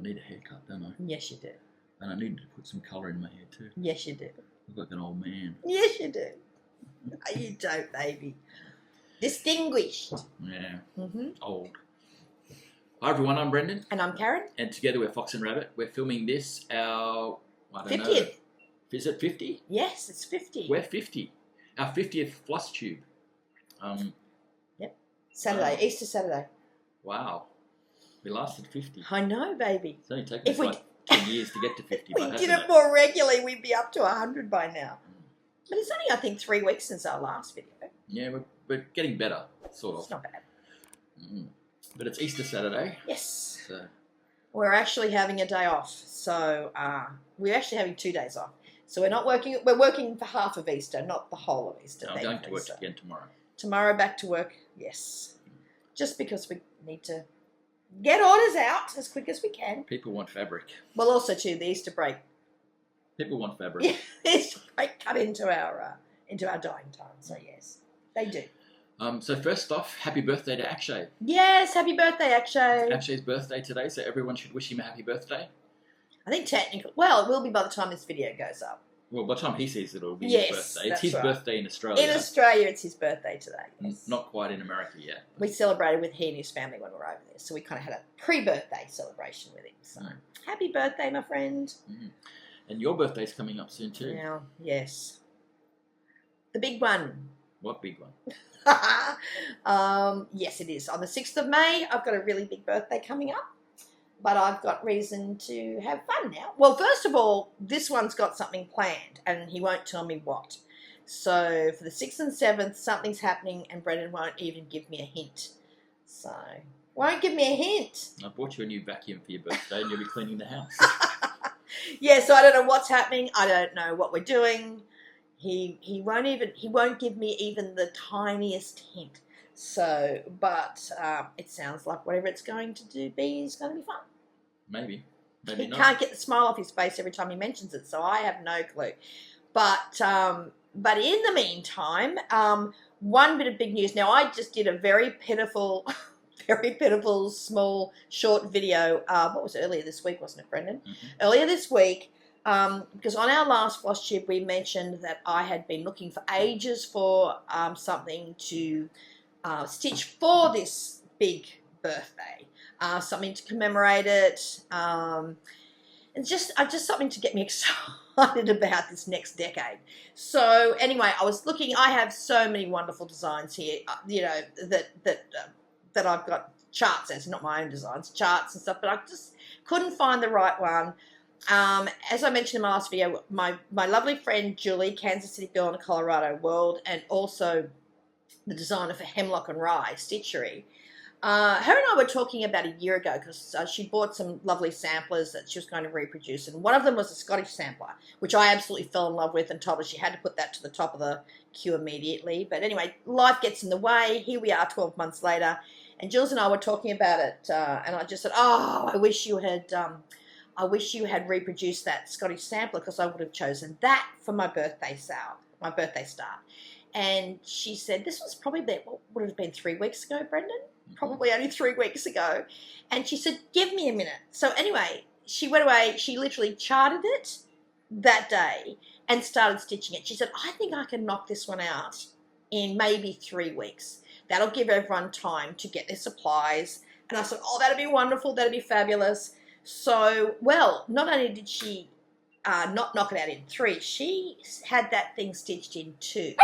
need a haircut, don't I? Yes, you do. And I need to put some colour in my hair too. Yes, you do. Look like an old man. Yes, you do. No, you don't, baby. Distinguished. Yeah. Mm-hmm. Old. Hi everyone, I'm Brendan. And I'm Karen. And together we're Fox and Rabbit. We're filming this, our, I don't 50th. know. Is it 50? Yes, it's 50. We're 50. Our 50th Flosstube. Yep. Saturday, Easter Saturday. Wow. We lasted 50. I know, baby. It's only taken us like 10 years to get to 50. If we did it more regularly, we'd be up to 100 by now. But it's only, I think, 3 weeks since our last video. Yeah, we're getting better, sort of. It's not bad. But it's Easter Saturday. Yes. So. We're actually having a day off. So we're actually having 2 days off. So we're not working. We're working for half of Easter, not the whole of Easter. I'm going to work again tomorrow. Tomorrow back to work, yes. Just because we need to get orders out as quick as we can. People want fabric. Well, also too, the Easter break. People want fabric. Yeah, the Easter break cut into our dying time. So yes, they do. So first off, happy birthday to Akshay. Yes, happy birthday, Akshay. Akshay's birthday today, so everyone should wish him a happy birthday. I think technically, well, it will be by the time this video goes up. Well, by the time he sees it, it'll be Yes, his birthday. It's that's his right. birthday in Australia. In Australia, it's his birthday today. Yes. Not quite in America yet. We celebrated with he and his family when we were over there, so we kind of had a pre-birthday celebration with him. So, happy birthday, my friend. And your birthday's coming up soon too. Now, yes. The big one. What big one? Yes, it is. On the 6th of May, I've got a really big birthday coming up. But I've got reason to have fun now. Well, first of all, this one's got something planned, and he won't tell me what. So for the 6th and 7th, something's happening, and Brendan won't even give me a hint. So, won't give me a hint. I bought you a new vacuum for your birthday, and you'll be cleaning the house. Yeah, so I don't know what's happening. I don't know what we're doing. He won't give me even the tiniest hint. So, but it sounds like whatever it's going to be is going to be fun. Maybe not. He can't get the smile off his face every time he mentions it, so I have no clue. But in the meantime, one bit of big news. Now, I just did a very pitiful, small, short video. What was it, earlier this week, wasn't it, Brendan? Earlier this week, because on our last Flosstube, we mentioned that I had been looking for ages for something to stitch for this big birthday. Something to commemorate it. It's just something to get me excited about this next decade. So anyway, I was looking. I have so many wonderful designs here. You know that I've got charts. It's not my own designs, charts and stuff. But I just couldn't find the right one. As I mentioned in my last video, my lovely friend Julie, Kansas City girl in the Colorado world, and also the designer for Hemlock and Rye Stitchery. Her and I were talking about a year ago because she bought some lovely samplers that she was going to reproduce, and one of them was a Scottish sampler, which I absolutely fell in love with and told her she had to put that to the top of the queue immediately. But anyway, life gets in the way. Here we are 12 months later, and Jules and I were talking about it, and I just said, oh, I wish you had reproduced that Scottish sampler because I would have chosen that for my birthday sale, my birthday start. And she said, this was probably, what would it have been, 3 weeks ago, Brendan? Probably only 3 weeks ago. And she said, give me a minute. So anyway, she went away. She literally charted it that day and started stitching it. She said, I think I can knock this one out in maybe 3 weeks. That'll give everyone time to get their supplies. And I said, oh, that'd be wonderful. That'd be fabulous. So, well, not only did she not knock it out in 3, she had that thing stitched in 2.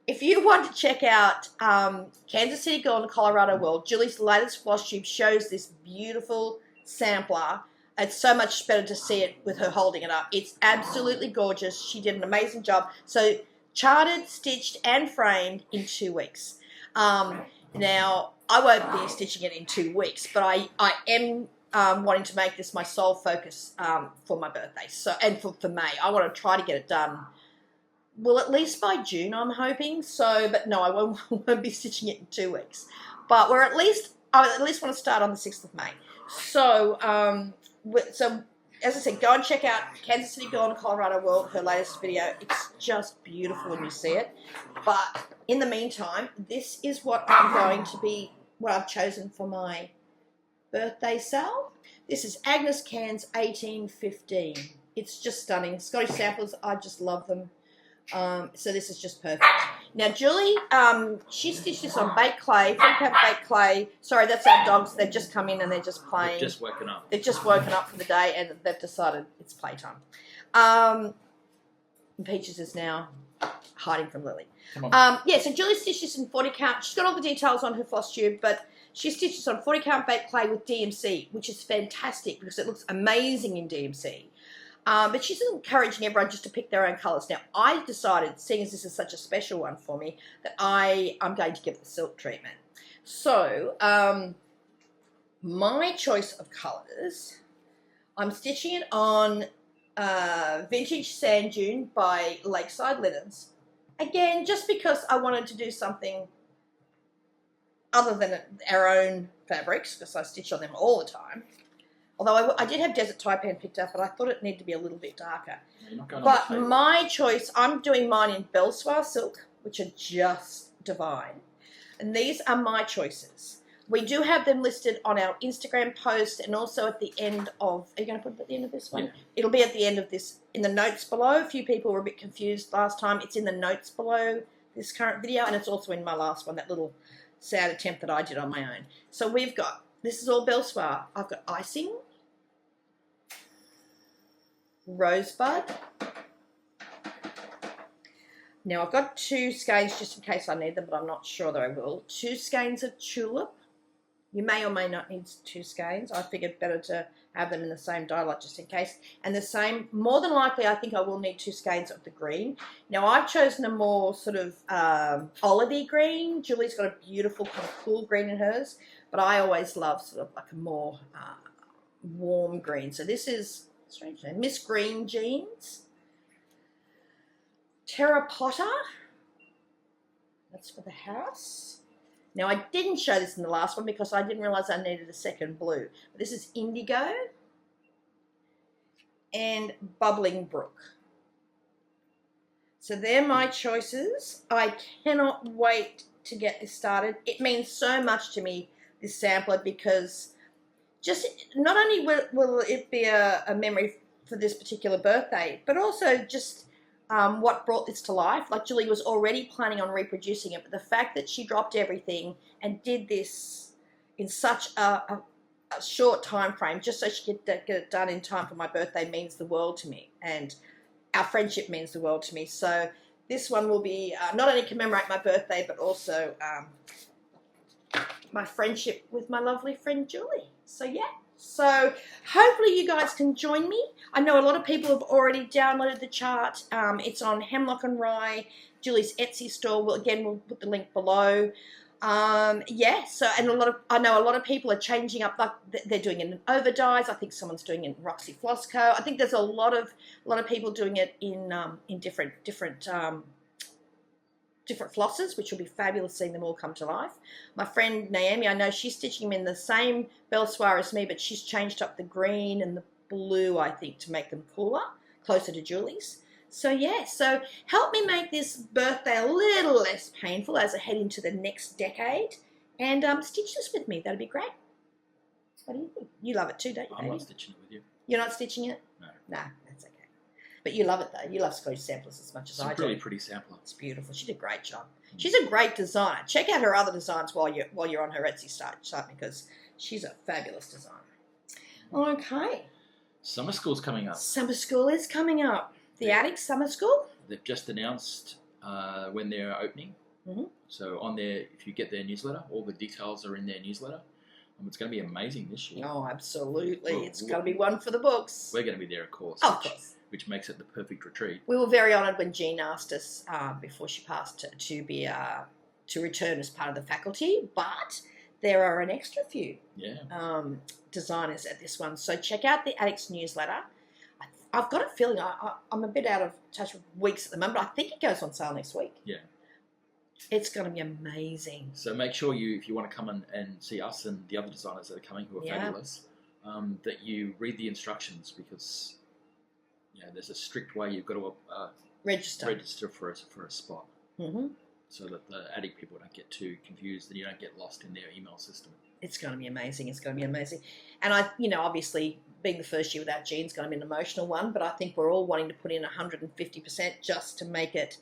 If you want to check out Kansas City Girl in the Colorado World, Julie's latest Flosstube shows this beautiful sampler. It's so much better to see it with her holding it up. It's absolutely gorgeous. She did an amazing job. So charted, stitched, and framed in 2 weeks. Now, I won't be stitching it in 2 weeks, but I am wanting to make this my sole focus for my birthday. So, and for May. I want to try to get it done. Well, at least by June, I'm hoping. So, but no, I won't be stitching it in 2 weeks. But I at least want to start on the 6th of May. So, as I said, go and check out Kansas City Girl in the Colorado World, her latest video. It's just beautiful when you see it. But in the meantime, this is what I'm going to be, what I've chosen for my Birthday SAL. This is Agnes Cairns 1815. It's just stunning. Scottish samplers, I just love them. So this is just perfect. Now Julie, she stitched this on baked clay, 40 count baked clay. Sorry, that's our dogs. They've just come in and they're just playing. They've just woken up. They've just woken up for the day and they've decided it's playtime. Peaches is now hiding from Lily. Come on. Yeah, so Julie stitched this in 40 count. She's got all the details on her Flosstube, but she stitched this on 40 count baked clay with DMC, which is fantastic because it looks amazing in DMC. But she's encouraging everyone just to pick their own colours. Now, I decided, seeing as this is such a special one for me, that I'm going to give it the silk treatment. So, my choice of colours, I'm stitching it on Vintage Sand Dune by Lakeside Linens. Again, just because I wanted to do something other than our own fabrics, because I stitch on them all the time. Although I did have Desert Taipan picked up, but I thought it needed to be a little bit darker. But my choice, I'm doing mine in Belle Soie Silk, which are just divine. And these are my choices. We do have them listed on our Instagram post and also at the end of... Are you going to put it at the end of this one? Yeah. It'll be at the end of this, in the notes below. A few people were a bit confused last time. It's in the notes below this current video, and it's also in my last one, that little sad attempt that I did on my own. So we've got... This is all Belle Soie. I've got Icing, Rosebud. Now I've got 2 skeins just in case I need them, but I'm not sure that I will. 2 skeins of Tulip. You may or may not need 2 skeins. I figured better to have them in the same dye lot just in case. And the same, more than likely, I think I will need 2 skeins of the green. Now I've chosen a more sort of olivey green. Julie's got a beautiful kind of cool green in hers, but I always love sort of like a more warm green. So this is, strange name, Miss Green Jeans. Terra Potta. That's for the house. Now, I didn't show this in the last one because I didn't realise I needed a second blue. But this is Indigo and Babbling Brook. So they're my choices. I cannot wait to get this started. It means so much to me, this sampler, because just not only will it be a memory for this particular birthday, but also just what brought this to life. Like Julie was already planning on reproducing it, but the fact that she dropped everything and did this in such a short time frame just so she could get it done in time for my birthday means the world to me, and our friendship means the world to me. So this one will be not only commemorate my birthday, but also my friendship with my lovely friend Julie. So yeah. So hopefully you guys can join me. I know a lot of people have already downloaded the chart. It's on Hemlock and Rye, Julie's Etsy store. We'll put the link below. Yeah, so and I know a lot of people are changing up, like they're doing it in overdyes. I think someone's doing it in Roxy Flossco. I think there's a lot of people doing it in different flosses, which will be fabulous seeing them all come to life. My friend Naomi, I know she's stitching them in the same Belle Soie as me, but she's changed up the green and the blue, I think, to make them cooler, closer to Julie's. So yeah, so help me make this birthday a little less painful as I head into the next decade, and stitch this with me. That'd be great. What do you think? You love it too, don't you, baby? I'm not stitching it with you. You're not stitching it? No. Nah, that's okay. But you love it though. You love Scottish samplers as much as I do. It's a really pretty sampler. It's beautiful. She did a great job. She's a great designer. Check out her other designs while you're on her Etsy site because she's a fabulous designer. Okay. Summer school's coming up. Summer school is coming up. The Attic Summer School. They've just announced when they're opening. Mm-hmm. So on there, if you get their newsletter, all the details are in their newsletter. It's going to be amazing this year. Oh, absolutely. It's going to be one for the books. We're going to be there, of course. Of course. Which makes it the perfect retreat. We were very honoured when Jean asked us before she passed to return as part of the faculty, but there are an extra few designers at this one. So check out the Attic's newsletter. I've got a feeling I'm a bit out of touch with weeks at the moment, but I think it goes on sale next week. Yeah. It's going to be amazing. So make sure if you want to come and see us and the other designers that are coming who are fabulous, that you read the instructions because there's a strict way you've got to register for a spot. Mm-hmm. So that the Attic people don't get too confused and you don't get lost in their email system. It's going to be amazing. It's going to be amazing. And I, obviously being the first year without Jean's going to be an emotional one, but I think we're all wanting to put in 150% just to make it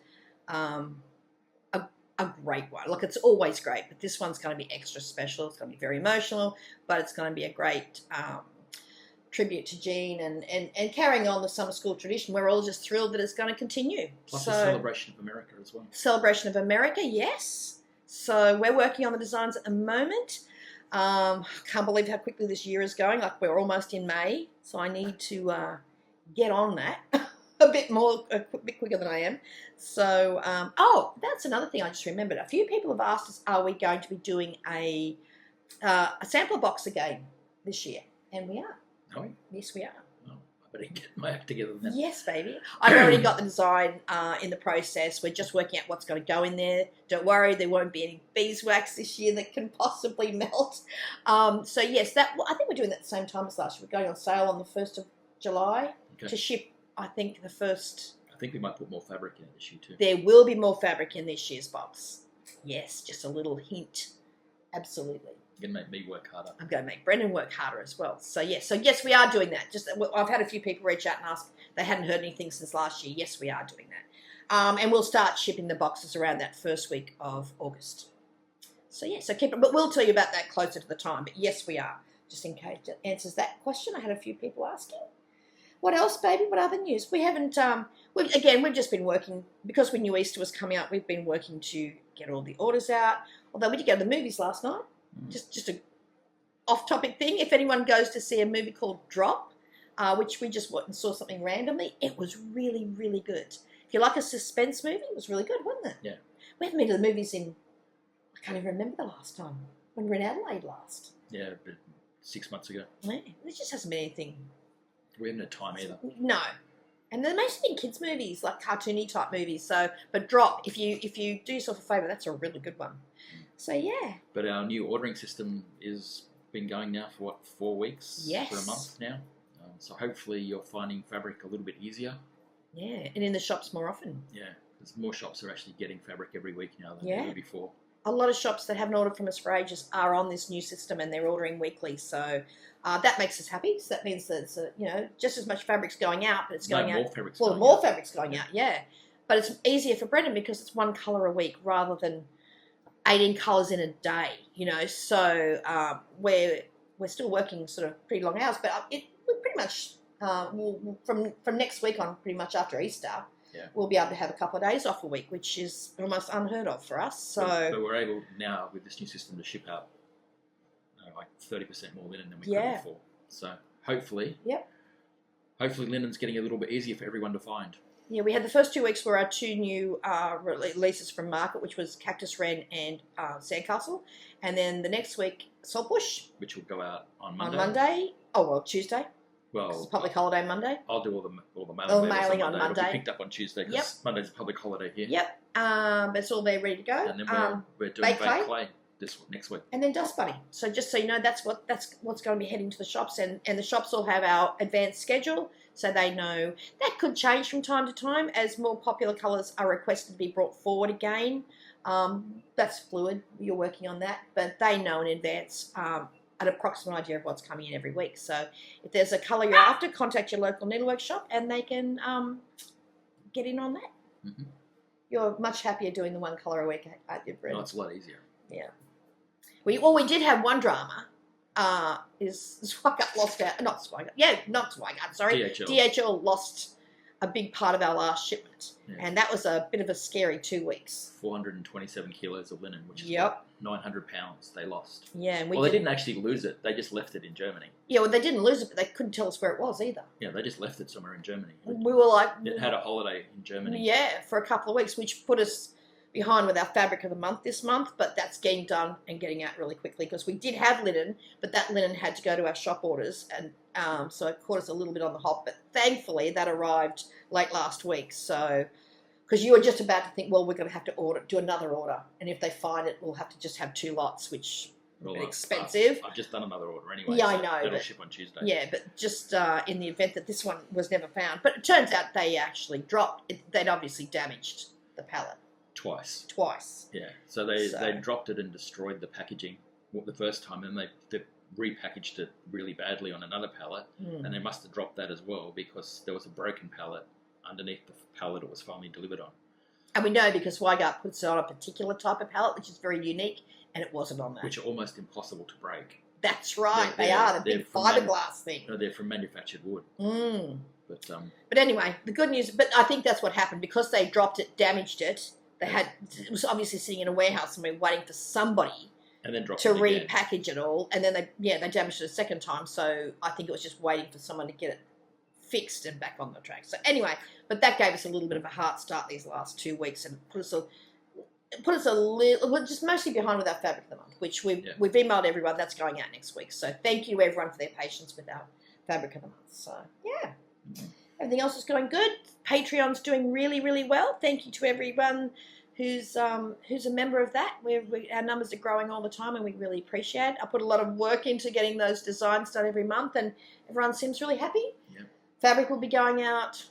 a great one. Look, it's always great, but this one's going to be extra special. It's going to be very emotional, but it's going to be a great tribute to Jean and carrying on the summer school tradition. We're all just thrilled that it's going to continue. Plus a celebration of America as well. Celebration of America, yes. So we're working on the designs at the moment. Can't believe how quickly this year is going. Like, we're almost in May, so I need to get on that a bit quicker than I am. So, that's another thing I just remembered. A few people have asked us, are we going to be doing a sampler box again this year? And we are. Are we? Yes, we are. Oh, I better get my act together then. Yes, baby. I've already got the design in the process. We're just working out what's going to go in there. Don't worry, there won't be any beeswax this year that can possibly melt. So, yes, I think we're doing that at the same time as last year. We're going on sale on the 1st of July to ship, I think, the first... I think we might put more fabric in it this year too. There will be more fabric in this year's box. Yes, just a little hint. Absolutely. You're going to make me work harder. I'm going to make Brendan work harder as well. So, yes, we are doing that. Just I've had a few people reach out and ask. They hadn't heard anything since last year. Yes, we are doing that. And we'll start shipping the boxes around that first week of August. So, yeah, keep it. But we'll tell you about that closer to the time. But, yes, we are. Just in case it answers that question. I had a few people asking. What else, baby? What other news? We haven't, we've just been working, because we knew Easter was coming up, we've been working to get all the orders out. Although we did go to the movies last night. Just a off-topic thing. If anyone goes to see a movie called Drop, which we just went and saw something randomly, it was really, really good. If you like a suspense movie, it was really good, wasn't it? Yeah. We haven't been to the movies I can't even remember the last time, when we were in Adelaide last. Yeah, but 6 months ago. Yeah, there just hasn't been anything. We haven't had time either. No. And they're mostly been kids' movies, like cartoony type movies. So, but Drop, if you do yourself a favour, that's a really good one. So, yeah. But our new ordering system is been going now for, 4 weeks? Yes. For a month now. So hopefully you're finding fabric a little bit easier. Yeah, and in the shops more often. Yeah, because more shops are actually getting fabric every week now than they were before. A lot of shops that haven't ordered from us for ages are on this new system and they're ordering weekly. So that makes us happy. So that means that it's, just as much fabric's going out, but it's going out. More fabric's going out, yeah. But it's easier for Brendan because it's 1 colour a week rather than 18 colours in a day, So we're still working sort of pretty long hours, but we're pretty much from next week on, pretty much after Easter, we'll be able to have a couple of days off a week, which is almost unheard of for us. So, but we're able now with this new system to ship out like 30% more linen than we could before. So hopefully, linen's getting a little bit easier for everyone to find. Yeah, we had the first 2 weeks were our 2 new releases from market, which was Cactus Wren and Sandcastle. And then the next week, Saltbush. Which will go out on Monday. Tuesday. Well, it's a public holiday Monday. I'll do all the mailing on Monday. It'll be picked up on Tuesday because Monday's a public holiday here. Yep. But it's all there ready to go. And then we're doing baked clay next week. And then Dust Bunny. So just so you know, that's what's going to be heading to the shops, and the shops will have our advanced schedule, so they know. That could change from time to time as more popular colours are requested to be brought forward again. That's fluid. You're working on that, but they know in advance an approximate idea of what's coming in every week. So if there's a colour you're after, contact your local needlework shop and they can get in on that. Mm-hmm. You're much happier doing the 1 colour a week, aren't you, Brett? No, it's a lot easier. Yeah. We did have one drama. Is Swigut lost out? Not Swigut. Sorry, DHL lost a big part of our last shipment, and that was a bit of a scary 2 weeks. 427 kilos of linen, which is 900 pounds they lost. Yeah, and they didn't actually lose it; they just left it in Germany. Yeah, well, they didn't lose it, but they couldn't tell us where it was either. Yeah, they just left it somewhere in Germany. We were like, it had a holiday in Germany. Yeah, for a couple of weeks, which put us behind with our fabric of the month this month, but that's getting done and getting out really quickly because we did have linen, but that linen had to go to our shop orders, and so it caught us a little bit on the hop, but thankfully that arrived late last week. So, because you were just about to think, well, we're going to have to do another order, and if they find it, we'll have to just have 2 lots, which is expensive. I've just done another order anyway. Yeah, so I know. That'll ship on Tuesday. Yeah, but just in the event that this one was never found, but it turns out they actually dropped. They'd obviously damaged the pallet. Twice. Twice. Yeah. So they dropped it and destroyed the packaging. the first time, and they repackaged it really badly on another pallet, and they must have dropped that as well because there was a broken pallet underneath the pallet it was finally delivered on. And we know because Wyong puts it on a particular type of pallet, which is very unique, and it wasn't on that. Which are almost impossible to break. That's right, they are. The big fiberglass thing. No, they're from manufactured wood. But anyway, the good news, but I think that's what happened. Because they dropped it, damaged it, it was obviously sitting in a warehouse and we're waiting for somebody and then to repackage it all. And then they damaged it a second time. So I think it was just waiting for someone to get it fixed and back on the track. So anyway, but that gave us a little bit of a hard start these last 2 weeks and put us a little, we're just mostly behind with our fabric of the month, which we've emailed everyone. That's going out next week. So thank you to everyone for their patience with our fabric of the month. So yeah, everything else is going good. Patreon's doing really, really well. Thank you to everyone who's a member of that. Our numbers are growing all the time, and we really appreciate it. I put a lot of work into getting those designs done every month, and everyone seems really happy. Yeah. Fabric will be going out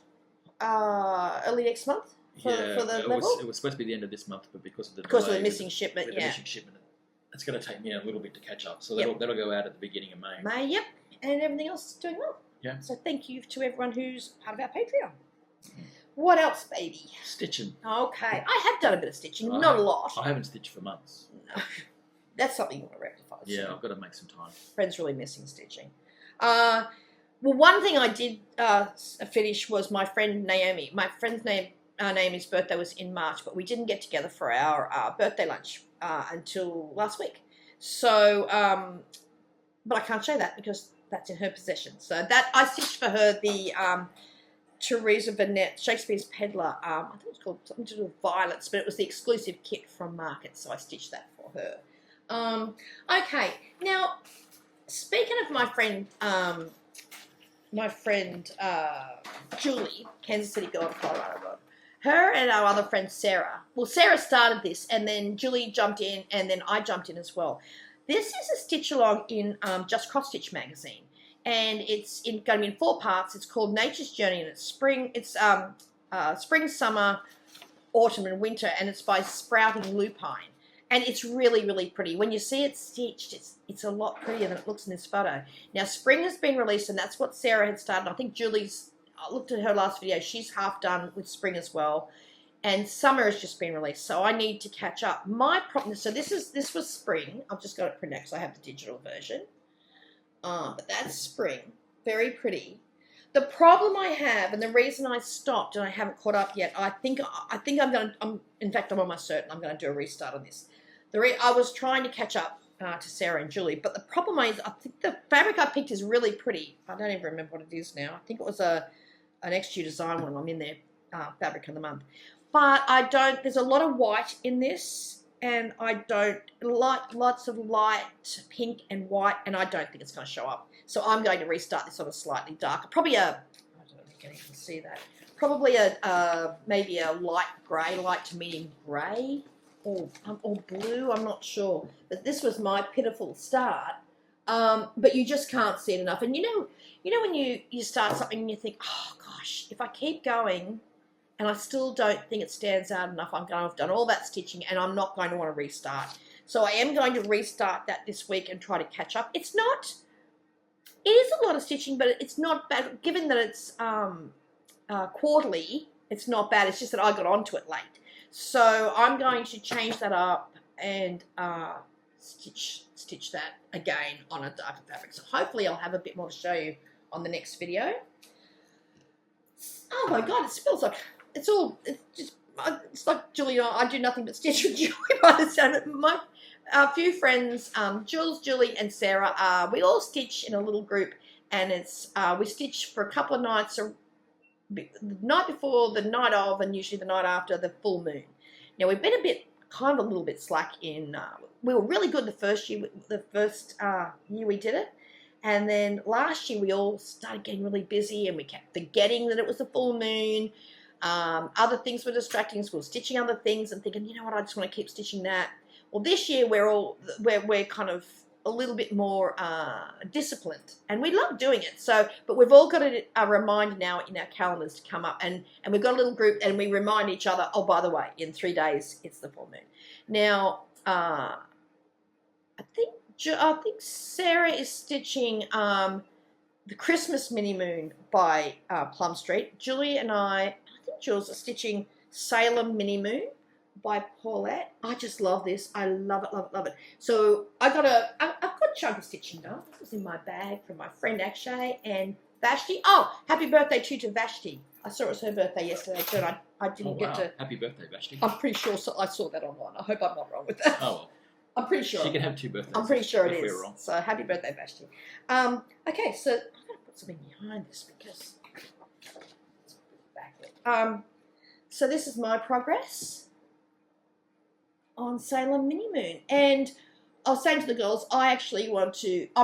early next month. For the level? It was supposed to be the end of this month, but because of the missing shipment, it's going to take me a little bit to catch up. So that'll go out at the beginning of May. May, yep. And everything else is doing well. Yeah. So thank you to everyone who's part of our Patreon. What else, baby? Stitching. Okay. I have done a bit of stitching, not a lot. I haven't stitched for months. No. That's something you want to rectify. Yeah, I've got to make some time. Friend's really missing stitching. Well, one thing I did finish was my friend Naomi. My friend's name... Naomi's birthday was in March, but we didn't get together for our birthday lunch until last week. So, but I can't show that because that's in her possession. So that I stitched for her the Teresa Burnett, Shakespeare's Peddler. I think it was called something to do with violets, but it was the exclusive kit from Market, so I stitched that for her. Okay, now speaking of my friend Julie, Kansas City girl in Colorado. Her and our other friend Sarah. Well, Sarah started this, and then Julie jumped in, and then I jumped in as well. This is a stitch along in Just Cross Stitch magazine, and it's going to be in 4 parts. It's called Nature's Journey, and it's spring. It's spring, summer, autumn, and winter, and it's by Sprouting Lupine, and it's really, really pretty. When you see it stitched, it's a lot prettier than it looks in this photo. Now, spring has been released, and that's what Sarah had started. I think Julie's. I looked at her last video. She's half done with spring as well, and summer has just been released. So I need to catch up. My problem. So this was spring. I've just got it printed because I have the digital version. But that's spring. Very pretty. The problem I have, and the reason I stopped and I haven't caught up yet, I think I'm going to. In fact, I'm almost certain I'm going to do a restart on this. I was trying to catch up to Sarah and Julie, but the problem is I think the fabric I picked is really pretty. I don't even remember what it is now. I think it was an XU design one. I'm in there, fabric of the month. But there's a lot of white in this, and I don't like lots of light pink and white, and I don't think it's going to show up. So I'm going to restart this on a slightly darker, I don't think you can see that. Probably maybe a light grey, light to medium grey, or blue, I'm not sure. But this was my pitiful start. But you just can't see it enough. And you know when you start something and you think, oh gosh, if I keep going and I still don't think it stands out enough, I'm going to have done all that stitching and I'm not going to want to restart. So I am going to restart that this week and try to catch up. It is a lot of stitching, but it's not bad. Given that it's quarterly, it's not bad. It's just that I got onto it late. So I'm going to change that up and stitch that again on a darker fabric. So hopefully I'll have a bit more to show you on the next video. Oh my God, it smells like it's like Julie and I do nothing but stitch with Julie by the sound of it. A few friends, Jules, Julie, and Sarah, we all stitch in a little group, and it's we stitch for a couple of nights, the night before, the night of, and usually the night after the full moon. Now we've been a little bit slack in. We were really good the first year we did it, and then last year we all started getting really busy, and we kept forgetting that it was the full moon. Other things were distracting us. We were stitching other things and thinking, you know what, I just want to keep stitching that. Well, this year we're kind of a little bit more disciplined, and we love doing it. So, but we've all got a reminder now in our calendars to come up, and we've got a little group, and we remind each other. Oh, by the way, in 3 days it's the full moon. Now, I think I think Sarah is stitching the Christmas Mini Moon by Plum Street. Julie and I think Jules are stitching Salem Mini Moon by Paulette. I just love this. I love it, love it, love it. So I've got a chunk of stitching done. It was in my bag from my friend Akshay and Vashti. Oh, happy birthday to Vashti. I saw it was her birthday yesterday too, and I didn't get to... Happy birthday, Vashti. I'm pretty sure I saw that online. I hope I'm not wrong with that. Oh, well. I'm pretty sure. She can have 2 birthdays. I'm pretty sure it is. We're wrong. So happy birthday, Vashti. Okay, so I'm going to put something behind this because... so this is my progress on Salem Mini Moon. And I was saying to the girls, I'm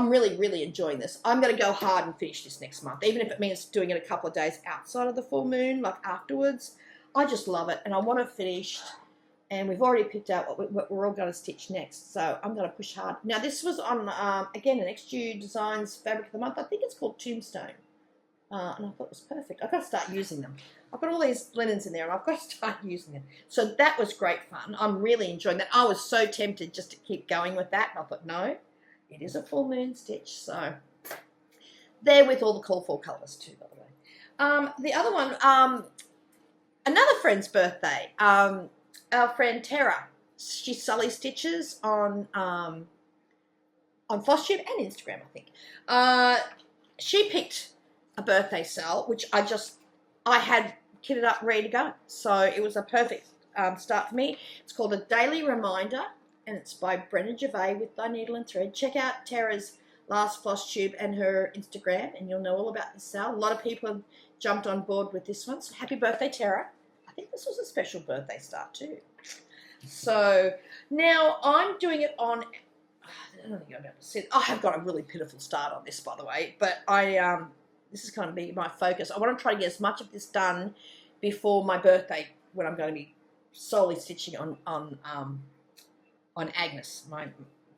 really, really enjoying this. I'm going to go hard and finish this next month, even if it means doing it a couple of days outside of the full moon, like afterwards. I just love it, and I want it finished. And we've already picked out what we're all going to stitch next, so I'm going to push hard. Now, this was on, again, an XU Designs Fabric of the Month. I think it's called Tombstone. And I thought it was perfect. I've got to start using them. I've got all these linens in there, and I've got to start using them. So that was great fun. I'm really enjoying that. I was so tempted just to keep going with that. And I thought, no, it is a full moon stitch. So there with all the call for colours too, by the way. The other one, another friend's birthday. Our friend Terra. She Sully stitches on Flosstube and Instagram, I think. She picked a birthday SAL, which I had kitted up ready to go. So it was a perfect start for me. It's called A Daily Reminder, and it's by Brenna Gervais with Thy Needle and Thread. Check out Terra's last Flosstube and her Instagram, and you'll know all about this SAL. A lot of people have jumped on board with this one. So happy birthday, Terra. I think this was a special birthday start too. So now I'm doing it on... I don't think I'm able to see it. I have got a really pitiful start on this, by the way, but this is going to be my focus. I want to try to get as much of this done before my birthday, when I'm going to be solely stitching on Agnes,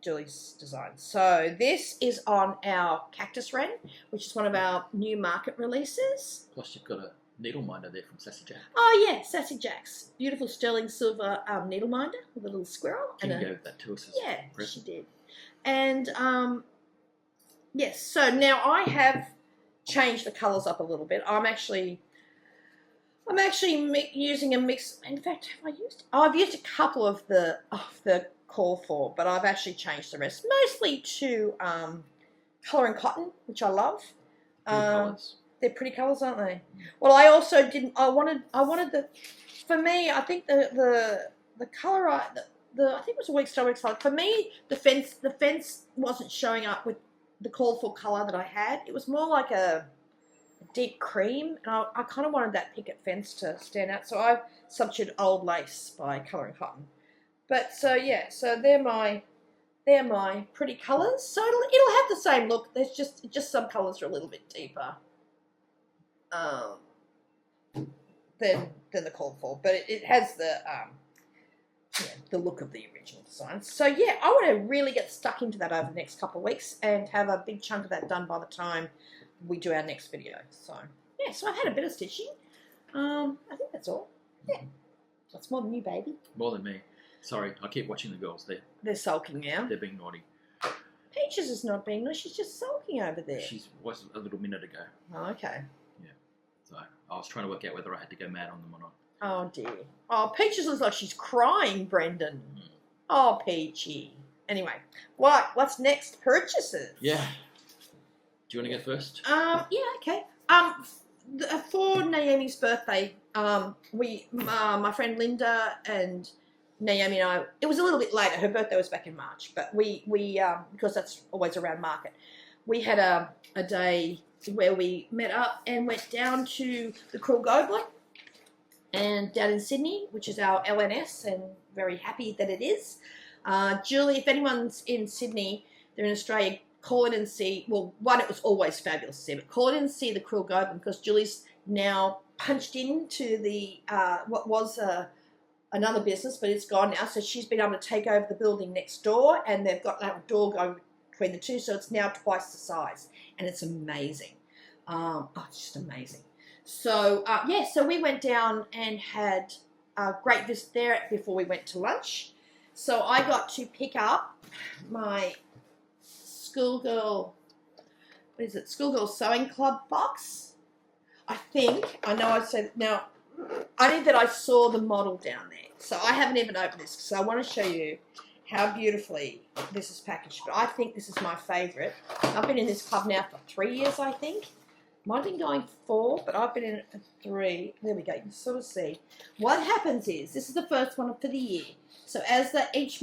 Julie's design. So this is on our Cactus Wren, which is one of our new market releases. Plus you've got a needle minder there from Sassy Jack. Oh yeah, Sassy Jack's beautiful sterling silver needle minder with a little squirrel. Can you give that to us as yeah, a present? she did. And yes, so now I have changed the colours up a little bit. I'm actually using a mix. In fact, have I used? Oh, I've used a couple of the call for, but I've actually changed the rest, mostly to colour and cotton, which I love. Colours. They're pretty colours, aren't they? Well, I also didn't. I wanted the. For me, I think the colour I think it was a week star week color. For me, the fence wasn't showing up with the call for colour that I had. It was more like a deep cream, and I kind of wanted that picket fence to stand out. So I substituted Old Lace by Colour and Cotton. But so yeah, so they're my pretty colours. So it'll have the same look. There's just some colours are a little bit deeper than the call for, but it has the look of the original design. So yeah, I want to really get stuck into that over the next couple of weeks and have a big chunk of that done by the time we do our next video. So yeah, so I've had a bit of stitching. I think that's all. Yeah, that's more than you, baby. More than me. Sorry, I keep watching the girls. They're sulking now. They're being naughty. Peaches is not being naughty. She's just sulking over there. She was a little minute ago. Oh, okay. Yeah. So I was trying to work out whether I had to go mad on them or not. Oh dear. Oh, Peaches looks like she's crying, Brendan. Oh, Peachy. Anyway, what's next? Purchases. Yeah. Do you want to go first? Yeah, okay. For Naomi's birthday, my friend Linda and Naomi and I, it was a little bit later. Her birthday was back in March, but we because that's always around market, we had a day where we met up and went down to the Krill Goblin and down in Sydney, which is our LNS, and very happy that it is. Julie, if anyone's in Sydney, they're in Australia, call in and see. Well, one, it was always fabulous to see, but call in and see the Krill Goblin because Julie's now punched into the what was another business, but it's gone now. So she's been able to take over the building next door, and they've got that door going between the two, so it's now twice the size, and it's amazing. It's just amazing. So yeah, so we went down and had a great visit there before we went to lunch. So I got to pick up my Schoolgirl, what is it? Schoolgirl Sewing Club box. I think, I know I said, now, only that I saw the model down there. So I haven't even opened this, so I want to show you how beautifully this is packaged. But I think this is my favourite. I've been in this club now for 3 years, I think. Might have been going 4, but I've been in it for 3. There we go. You can sort of see. What happens is, this is the first one for the year. So as the each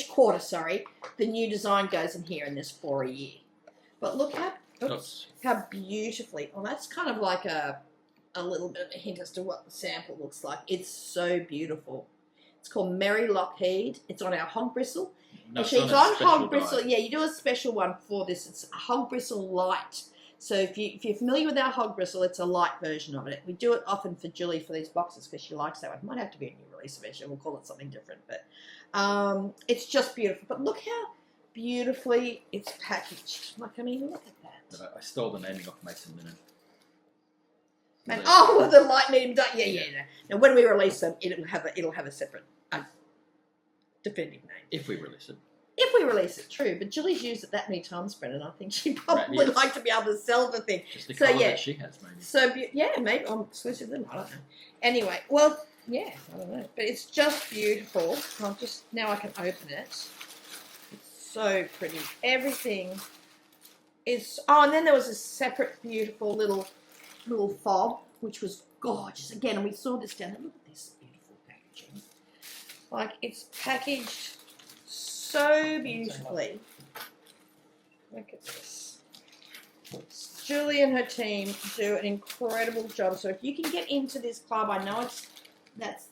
quarter, sorry, the new design goes in here, and there's 4 a year. But look how beautifully. Well, that's kind of like a little bit of a hint as to what the sample looks like. It's so beautiful. It's called Mary Lockheed. It's on our hog bristle. No, Actually, it's on hog bristle. Yeah, you do a special one for this. It's a hog bristle light. So if you're familiar with our hog bristle, it's a light version of it. We do it often for Julie for these boxes because she likes that one. It might have to be a new release eventually. We'll call it something different. But it's just beautiful. But look how beautifully it's packaged. Like, I mean, look at that. I stole the naming off Mason Linen. And the light medium. Yeah. Now, when we release them, it'll have a separate definitive name. If we release it. If we release it, true. But Julie's used it that many times, Brendan. I think she'd probably like to be able to sell the thing. Just the colour that she has, maybe. So, yeah, maybe I'm exclusive to them. I don't know. Anyway, well, yeah, I don't know. But it's just beautiful. Now I can open it. It's so pretty. Everything is... Oh, and then there was a separate beautiful little fob, which was gorgeous. Again, and we saw this down there. Look at this beautiful packaging. Like, it's packaged so beautifully. Look at this. Julie and her team do an incredible job. So if you can get into this club, I know that's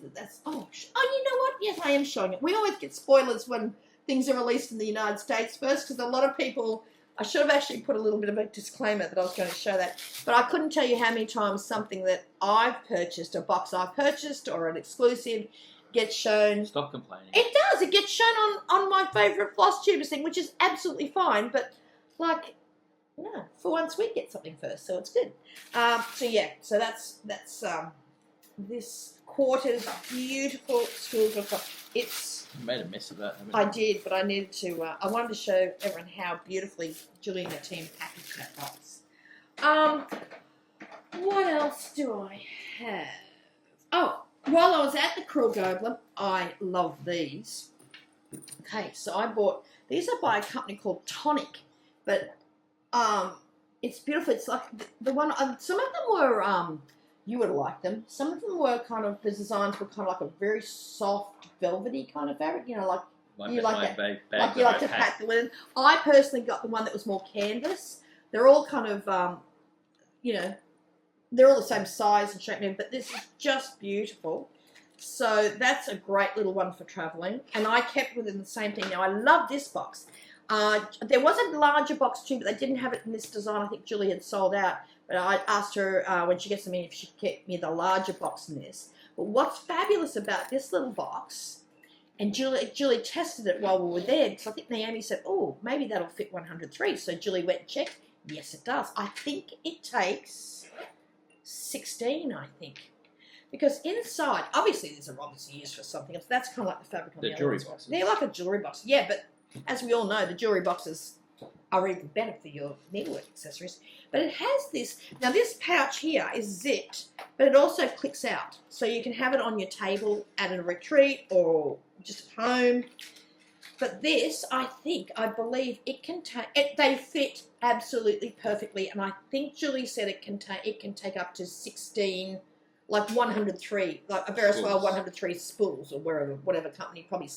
oh, you know what? Yes, I am showing it. We always get spoilers when things are released in the United States first, because a lot of people... I should have actually put a little bit of a disclaimer that I was going to show that. But I couldn't tell you how many times something that I've purchased, a box I've purchased, or an exclusive gets shown. Stop complaining. It does. It gets shown on my favourite Flosstube thing, which is absolutely fine. But, like, no, for once we get something first, so it's good. So that's this quarter's beautiful schoolgirl club. It's... You made a mess of that, haven't you? I did, but I needed to... I wanted to show everyone how beautifully Julie and her team packaged that box. What else do I have? Oh, while I was at the Cruel Goblin, I love these. Okay, so I bought... These are by a company called Tonic, but it's beautiful. It's like the one... some of them were... you would like them. Some of them were kind of... The designs were kind of like a very soft, velvety kind of fabric. You know, like you like that. Like you like to pack the linen. I personally got the one that was more canvas. They're all kind of, you know, they're all the same size and shape, but this is just beautiful. So that's a great little one for travelling. And I kept within the same thing. Now, I love this box. There was a larger box too, but they didn't have it in this design. I think Julie had sold out. But I asked her when she gets them in if she could get me the larger box in this. But what's fabulous about this little box, and Julie tested it while we were there, because I think Naomi said, oh, maybe that'll fit 103. So Julie went and checked. Yes, it does. I think it takes 16, I think. Because inside, obviously these are obviously used for something else. That's kind of like the fabric on the jewelry boxes. They're like a jewelry box. Yeah, but as we all know, the jewelry boxes are even better for your needlework accessories. But it has this, now this pouch here is zipped, but it also clicks out. So you can have it on your table at a retreat or just at home. But this, I believe it can take, they fit absolutely perfectly. And I think Julie said it can take up to 16, like 103, like a Veriswell 103 spools or whatever company, probably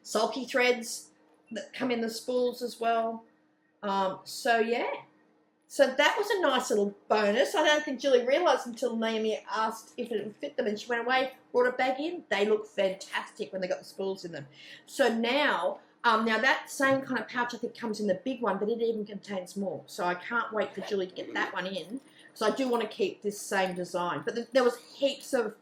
sulky threads that come in the spools as well. So yeah, so that was a nice little bonus. I don't think Julie realised until Naomi asked if it would fit them, and she went away, brought it back in. They look fantastic when they got the spools in them. So now that same kind of pouch I think comes in the big one, but it even contains more. So I can't wait for Julie to get that one in. So I do want to keep this same design. But there was heaps of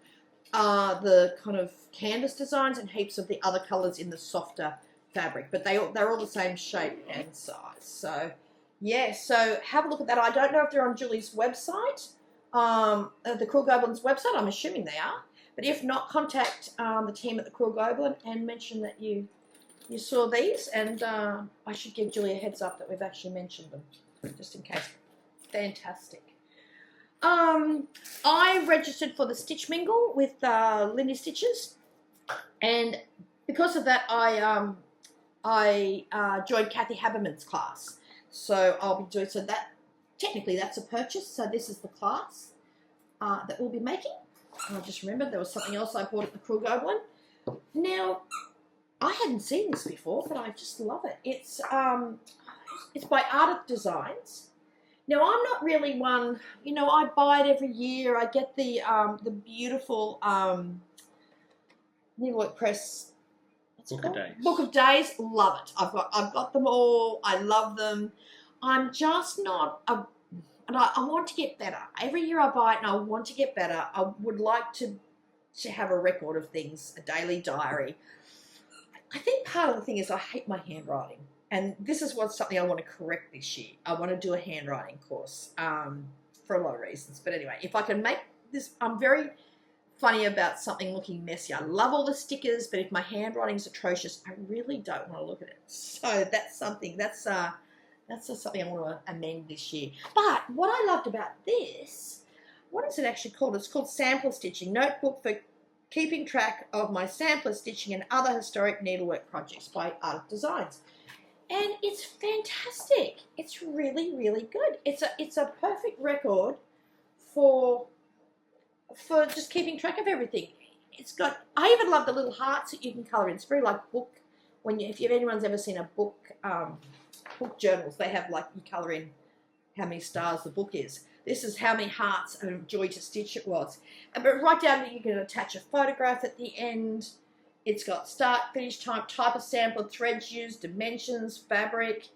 the kind of canvas designs and heaps of the other colours in the softer fabric, but they're all the same shape and size. So yeah, so have a look at that. I don't know if they're on Julie's website, the Cruel Goblin's website. I'm assuming they are, but if not, contact the team at the Cruel Goblin and mention that you you saw these, and I should give Julie a heads up that we've actually mentioned them, just in case. Fantastic. I registered for the Stitch Mingle with Lindy Stitches, and because of that, I joined Kathy Haberman's class. So I'll be doing, so that technically that's a purchase. So this is the class that we'll be making. And I just remembered there was something else I bought at the Cruel Goblin. Now, I hadn't seen this before, but I just love it. It's by Art Designs. Now, I'm not really one, you know, I buy it every year. I get the beautiful Needlework Press Book of Days. Book of Days. Love it. I've got them all. I love them. I'm just not and I want to get better. Every year I buy it and I want to get better. I would like to have a record of things, a daily diary. I think part of the thing is I hate my handwriting. And this is something I want to correct this year. I want to do a handwriting course for a lot of reasons. But anyway, if I can make this, I'm very funny about something looking messy. I love all the stickers, but if my handwriting's atrocious, I really don't want to look at it. So that's something, that's just something I want to amend this year. But what I loved about this, what is it actually called? It's called Sampler Stitching, Notebook for Keeping Track of My Sampler Stitching and Other Historic Needlework Projects by Art Designs. And it's fantastic. It's really, really good. It's a perfect record for just keeping track of everything. It's got, I even love the little hearts that you can colour in. It's very like book, if anyone's ever seen a book journals, they have like, you colour in how many stars the book is. This is how many hearts and a joy to stitch it was. But right down there you can attach a photograph at the end. It's got start, finish time, type of sampler, threads used, dimensions, fabric,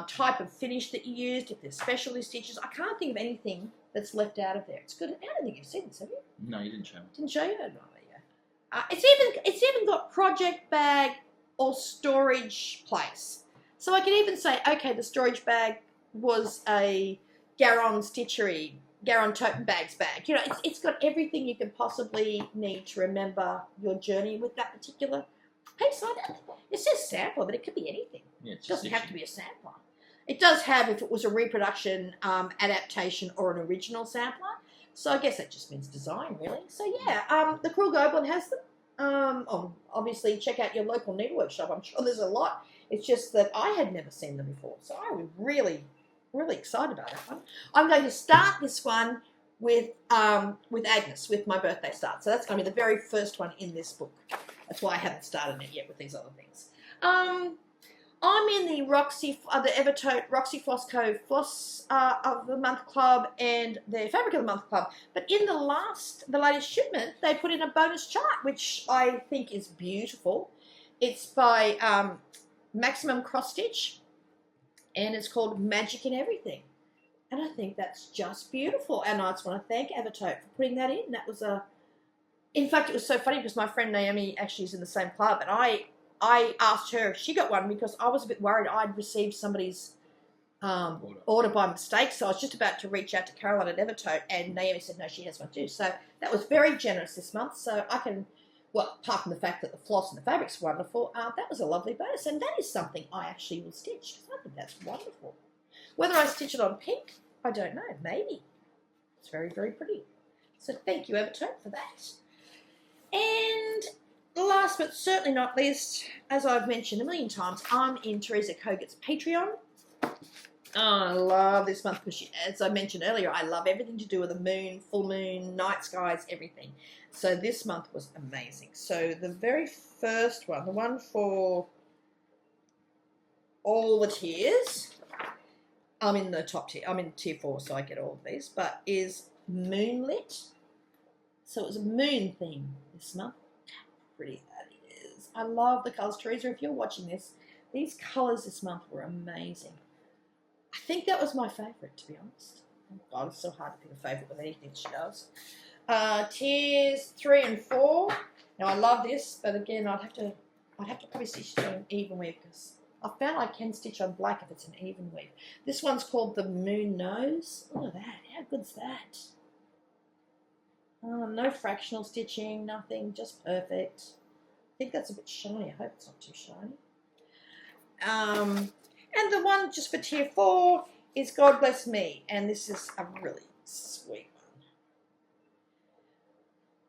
type of finish that you used, if there's specialty stitches. I can't think of anything that's left out of there. It's good. I don't think you've seen this, have you? No, you didn't show me. Didn't show you? No, yeah. It's even got project bag or storage place. So I can even say, okay, the storage bag was a Garon Stitchery, Garon Tote Bags bag. You know, it's got everything you can possibly need to remember your journey with that particular piece. It says sampler, but it could be anything. Yeah, it doesn't have to be a sampler. It does have if it was a reproduction, adaptation, or an original sampler. So I guess that just means design, really. So yeah, the Cruel Goblin has them. Obviously, check out your local needlework shop. I'm sure there's a lot. It's just that I had never seen them before. So I was really excited about that one. I'm going to start this one with Agnes, with my birthday start. So that's going to be the very first one in this book. That's why I haven't started it yet with these other things. I'm in the Evertote Roxy Flosco Floss of the Month Club and the Fabric of the Month Club. But in the latest shipment, they put in a bonus chart, which I think is beautiful. It's by Maximum Cross Stitch, and it's called Magic in Everything. And I think that's just beautiful. And I just want to thank Evertote for putting that in. That was in fact, it was so funny because my friend Naomi actually is in the same club, and I asked her if she got one because I was a bit worried I'd received somebody's order by mistake. So I was just about to reach out to Caroline at Evertote, and Naomi said no, she has one too. So that was very generous this month. So I can, well, apart from the fact that the floss and the fabric's wonderful, that was a lovely bonus. And that is something I actually will stitch. I think that's wonderful. Whether I stitch it on pink, I don't know. Maybe. It's very, very pretty. So thank you, Evertote, for that. And last but certainly not least, as I've mentioned a million times, I'm in Teresa Koget's Patreon. Oh, I love this month because, as I mentioned earlier, I love everything to do with the moon, full moon, night skies, everything. So this month was amazing. So the very first one, the one for all the tiers, I'm in the top tier. I'm in tier 4, so I get all of these, but is Moonlit. So it was a moon theme this month. How pretty that is. I love the colours. Teresa, if you're watching this, these colours this month were amazing. I think that was my favourite, to be honest. Oh God, it's so hard to pick a favourite with anything she does. Tiers 3 and 4. Now I love this, but again, I'd have to probably stitch it on even weave because I found I can stitch on black if it's an even weave. This one's called the Moon Nose. Look at that. How good's that? No fractional stitching, nothing, just perfect. I think that's a bit shiny. I hope it's not too shiny. And the one just for tier 4 is God Bless Me. And this is a really sweet one.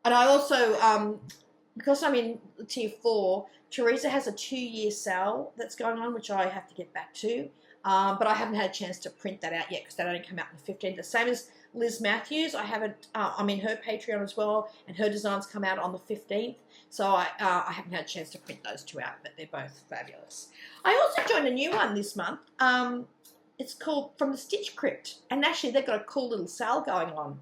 And I also, because I'm in tier 4, Teresa has a 2-year sale that's going on, which I have to get back to. But I haven't had a chance to print that out yet because that only come out on the 15th. The same as Liz Matthews. I haven't. I'm in her Patreon as well, and her designs come out on the 15th. So I haven't had a chance to print those two out, but they're both fabulous. I also joined a new one this month. It's called From the Stitch Crypt, and actually they've got a cool little sale going on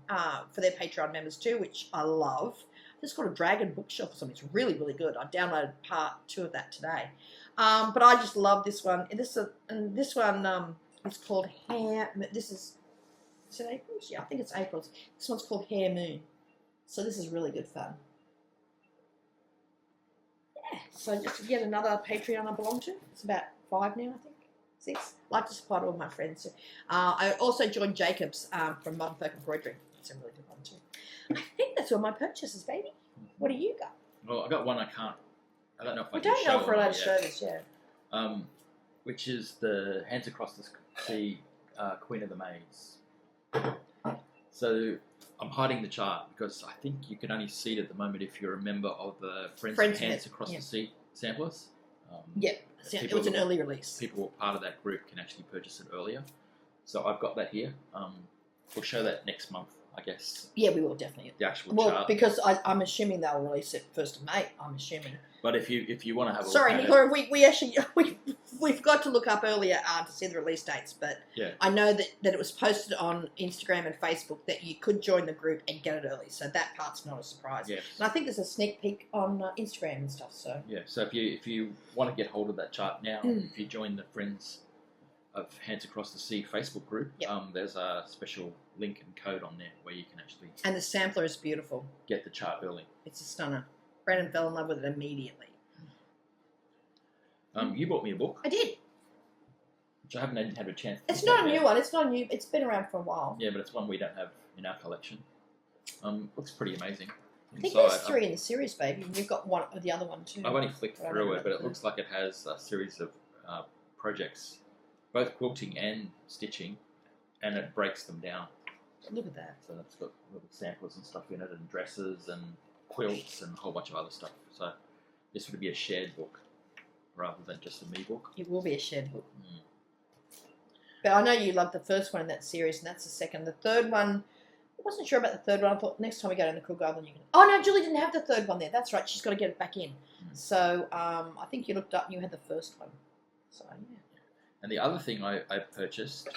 for their Patreon members too, which I love. It's called a Dragon Bookshelf or something. It's really, really good. I downloaded part 2 of that today. But I just love this one. This one is called Hair. This is it April? Yeah, I think it's April. This one's called Hair Moon. So this is really good fun. Yeah. So just yet another Patreon I belong to. It's about 5 now, I think. 6. Like to support all my friends. I also joined Jacobs from Modern Folk Embroidery. It's a really good one too. I think that's all my purchases, baby. What do you got? Well, I got one I don't know if I we can don't show know if we're allowed to it show this, yeah. Which is the Hands Across the Sea Queen of the Maids. So I'm hiding the chart because I think you can only see it at the moment if you're a member of the Friends of Hands Across the Sea samplers. Yep, it was an early release. People who are part of that group can actually purchase it earlier. So I've got that here. We'll show that next month, I guess. Yeah, we will definitely. The actual chart. Well, because I'm assuming they'll release it 1st of May. I'm assuming. But if you want to have a sorry, look at Nicola, we actually we've got to look up earlier to see the release dates. But yeah. I know that it was posted on Instagram and Facebook that you could join the group and get it early. So that part's not a surprise. Yes. And I think there's a sneak peek on Instagram and stuff. So yeah. So if you want to get hold of that chart now, if you join the Friends of Hands Across the Sea Facebook group, there's a special link and code on there where you can actually. And the sampler is beautiful. Get the chart early. It's a stunner. Brandon fell in love with it immediately. You bought me a book. I did. Which I haven't had a chance to. It's not a new one. It's not new. It's been around for a while. Yeah, but it's one we don't have in our collection. Looks pretty amazing. I think there's 3 in the series, baby. And you've got one, or the other one too. I've only flicked through it, but it looks like it has a series of projects, both quilting and stitching, and it breaks them down. Look at that. So it's got little samplers and stuff in it, and dresses and quilts and a whole bunch of other stuff. So this would be a shared book rather than just a me book. It will be a shared book. But I know you loved the first one in that series, and that's the second. The third one, I wasn't sure about the third one. I thought next time we go down the Cool Garden, you can. Oh no, Julie didn't have the third one there. That's right. She's got to get it back in. So I think you looked up and you had the first one. So yeah. And the other thing I purchased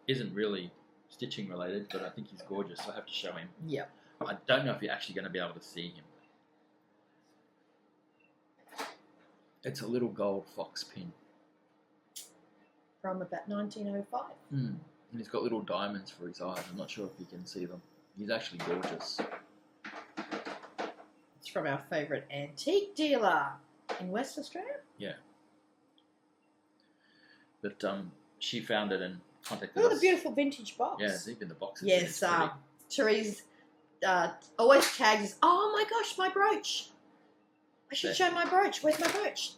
isn't really stitching related, but I think he's gorgeous, so I have to show him. Yeah. I don't know if you're actually going to be able to see him. It's a little gold fox pin. From about 1905. And he's got little diamonds for his eyes. I'm not sure if you can see them. He's actually gorgeous. It's from our favourite antique dealer in West Australia. Yeah. But she found it and contacted Look us. at the beautiful vintage box. Yeah, it's even the boxes. Yes, Therese always tags us, oh my gosh, my brooch. I should show my brooch. Where's my brooch?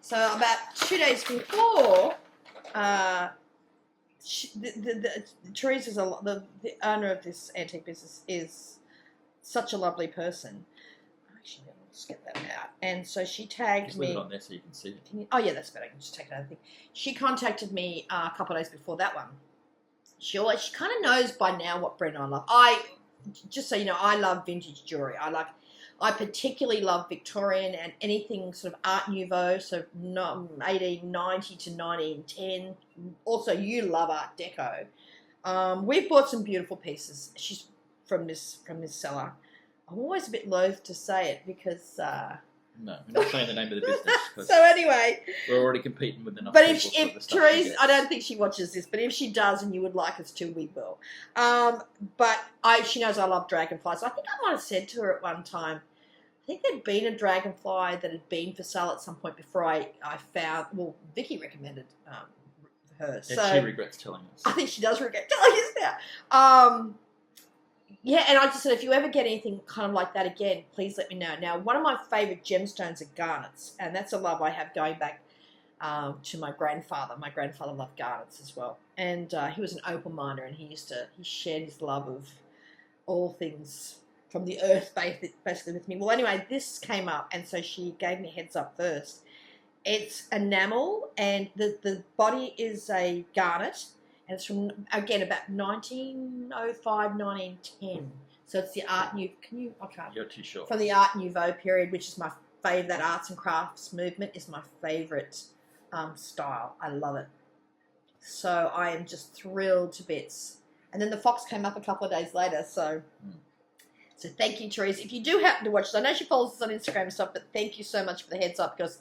So about 2 days before, Therese is the owner of this antique business is such a lovely person. Actually, let's get that out. And so she tagged just me. Leave it on there so you can see it. Oh yeah, that's better. I can just take another thing. She contacted me a couple of days before that one. She kind of knows by now what brand I love. Just so you know, I love vintage jewelry. I particularly love Victorian and anything sort of Art Nouveau, so 1890 to 1910. Also, you love Art Deco. We've bought some beautiful pieces. She's from this seller. I'm always a bit loath to say it because. No, we're not saying the name of the business. So anyway, we're already competing with enough. But if Therese, I don't think she watches this, but if she does, and you would like us to, we will. But she knows I love dragonflies. I think I might have said to her at one time, I think there'd been a dragonfly that had been for sale at some point before I found. Well, Vicky recommended her. And so she regrets telling us. I think she does regret telling us now. Yeah, and I just said, if you ever get anything kind of like that again, please let me know. Now, one of my favourite gemstones are garnets, and that's a love I have going back to my grandfather. My grandfather loved garnets as well. And he was an opal miner, and he shared his love of all things from the earth basically with me. Well, anyway, this came up, and so she gave me a heads up first. It's enamel, and the body is a garnet, and it's from, again, about 1905, 1910. So it's the Art Nouveau. I can't. You're too short. From the Art Nouveau period, which is my favourite. That arts and crafts movement is my favourite style. I love it. So I am just thrilled to bits. And then the fox came up a couple of days later, so... So thank you, Therese. If you do happen to watch this, I know she follows us on Instagram and stuff, but thank you so much for the heads up, because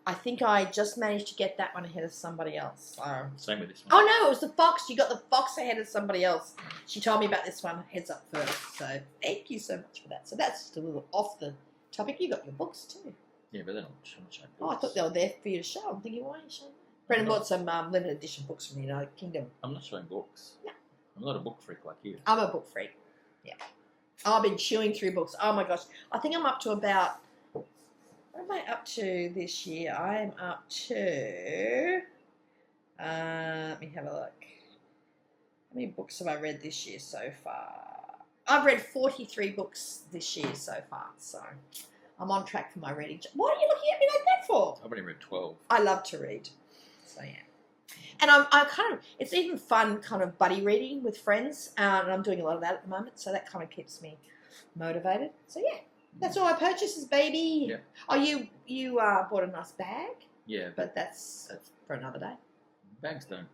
I think I just managed to get that one ahead of somebody else. So. Same with this one. Oh, no, it was the fox. You got the fox ahead of somebody else. She told me about this one heads up first. So thank you so much for that. So that's just a little off the topic. You got your books too. Yeah, but they're not showing books. Oh, I thought they were there for you to show. I'm thinking, why are you showing that? Brendan bought some limited edition books from the United Kingdom. I'm not showing books. No. I'm not a book freak like you. I'm a book freak. Yeah. I've been chewing through books. Oh my gosh. I think I'm up to about, what am I up to this year? I am up to, let me have a look. How many books have I read this year so far? I've read 43 books this year so far, so I'm on track for my reading. What are you looking at me like that for? I've only read 12. I love to read, so yeah. And I kind of, it's even fun kind of buddy reading with friends, and I'm doing a lot of that at the moment, so that kind of keeps me motivated. So yeah, that's all my purchases, baby. Yeah. Oh, you bought a nice bag? Yeah. But that's for another day. Bags don't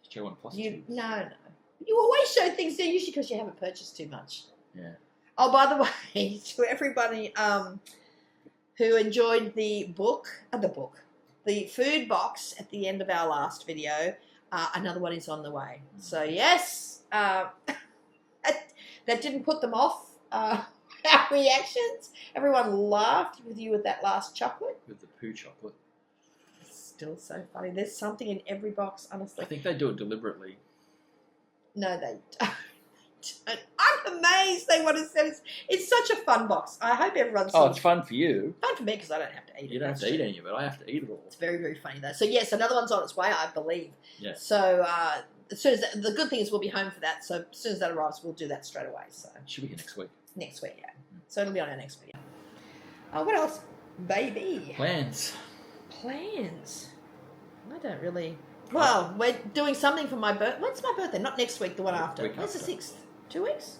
show on Flosstube. No. You always show things there, usually because you haven't purchased too much. Yeah. Oh, by the way, to everybody who enjoyed the food box at the end of our last video, another one is on the way. So yes, that didn't put them off our reactions. Everyone laughed with you with that last chocolate. With the poo chocolate. Still so funny. There's something in every box, honestly. I think they do it deliberately. No, they don't. I'm amazed they want to send us. It's such a fun box. I hope everyone's... Oh, it's fun for you. Fun for me because I don't have to eat it. You don't have to eat any of it. I have to eat it all. It's very, very funny though. So yes, another one's on its way, I believe. Yeah. So as soon as the good thing is we'll be home for that. So as soon as that arrives, we'll do that straight away. So it should be here next week. Next week, yeah. So it'll be on our next video. What else, baby? Plans. I don't really... Well, we're doing something for my birthday. When's my birthday? Not next week, the one after. When's the 6th? 2 weeks?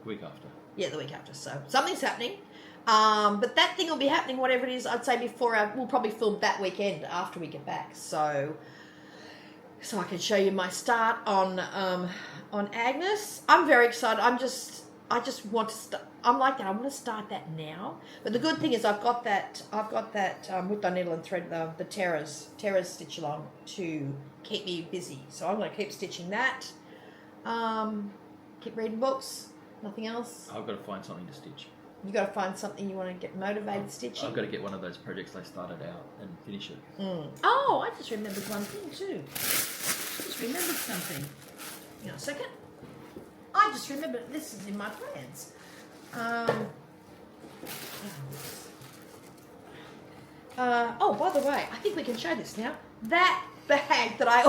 Week after. Yeah, the week after. So something's happening. But that thing will be happening, whatever it is, I'd say before we'll probably film that weekend after we get back. So I can show you my start on Agnes. I'm very excited. I just want to start. I'm like that. I want to start that now. But the good thing is I've got that with the needle and thread, the Terra's stitch along to keep me busy. So I'm going to keep stitching that. Keep reading books. Nothing else. I've got to find something to stitch. You got to find something you want to get motivated stitching. I've got to get one of those projects I started out and finish it. Oh, I just remembered one thing too. Just remembered something. Hang on a second. I just remembered this is in my plans. Oh, by the way, I think we can show this now. That bag that I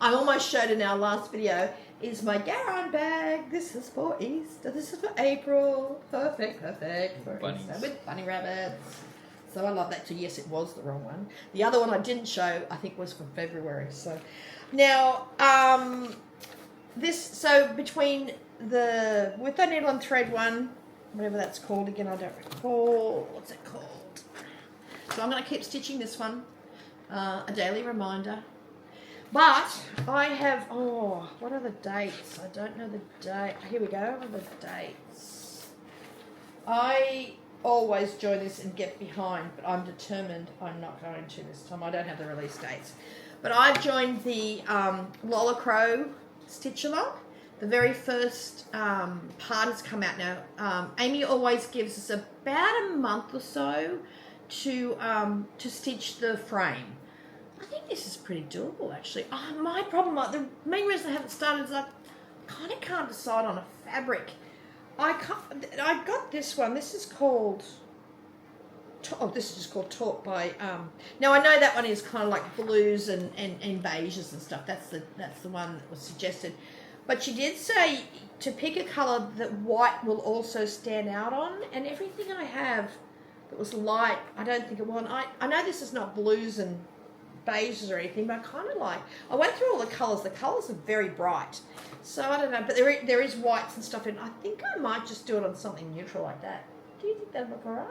almost showed in our last video is my Garon bag. This is for Easter. This is for April. Perfect. For bunnies. Easter with bunny rabbits. So I love that. So yes, it was the wrong one. The other one I didn't show, I think, was for February. So now, between with the needle and thread one, whatever that's called again, I don't recall. What's it called? So I'm going to keep stitching this one. A daily reminder. But I have, what are the dates? I don't know the date. Here we go. What are the dates? I always join this and get behind, but I'm determined I'm not going to this time. I don't have the release dates. But I've joined the Lola Crow Stitch Along. The very first part has come out now. Amy always gives us about a month or so to stitch the frame. I think this is pretty doable, actually. My problem, the main reason I haven't started is I kind of can't decide on a fabric. I got this one. This is called this is just called Talk by. Now I know that one is kind of like blues and beiges and stuff. That's the one that was suggested, but she did say to pick a colour that white will also stand out on. And everything I have that was light, I don't think it will. I know this is not blues and beiges or anything, but I kind of like. I went through all the colours. The colours are very bright, so I don't know. But there is whites and stuff in. I think I might just do it on something neutral like that. Do you think that'd look alright?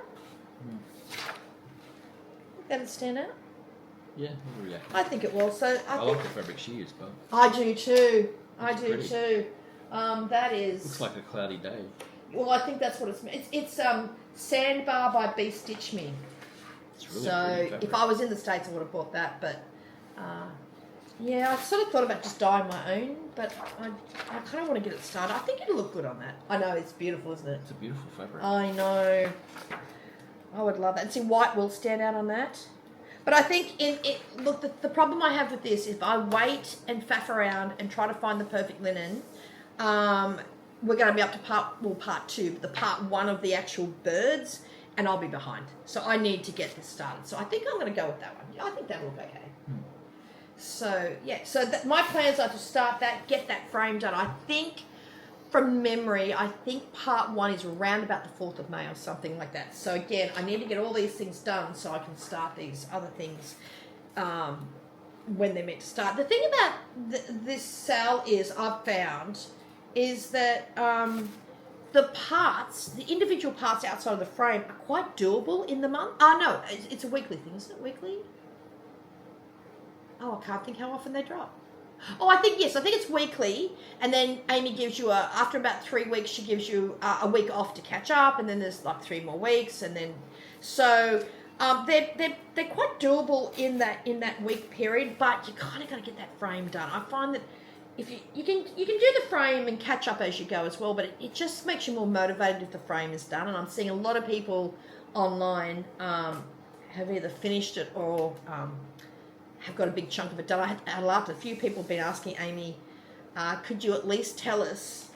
That'd stand out? Yeah, I think it will. So I like the fabric she used, but I do too. Pretty. Too. That is. Looks like a cloudy day. Well, I think that's what it's Sandbar by B Stitch Me. It's really so pretty fabric. if I was in the States, I would have bought that. But yeah, I sort of thought about just dyeing my own, but I kind of want to get it started. I think it'll look good on that. I know it's beautiful, isn't it? It's a beautiful fabric. I know. I would love that. And see, white will stand out on that. But I think look, the problem I have with this is if I wait and faff around and try to find the perfect linen, we're going to be up to part 2, but the part 1 of the actual birds, and I'll be behind. So I need to get this started. So I think I'm going to go with that one. I think that'll look okay. So yeah, so my plans are to start that, get that frame done. I think, from memory, I think part 1 is around about the 4th of May or something like that. So again, I need to get all these things done so I can start these other things when they're meant to start. The thing about this SAL I've found is that the individual parts outside of the frame are quite doable in the month. No, it's a weekly thing, isn't it? Weekly? Oh, I can't think how often they drop. Oh, I think it's weekly, and then Amy gives you after about 3 weeks, she gives you a week off to catch up, and then there's like 3 more weeks, and then so they're quite doable in that week period, but you kind of got to get that frame done. I find that if you can do the frame and catch up as you go as well, but it just makes you more motivated if the frame is done. And I'm seeing a lot of people online have either finished it or have got a big chunk of it done. I laughed. A few people have been asking Amy, could you at least tell us,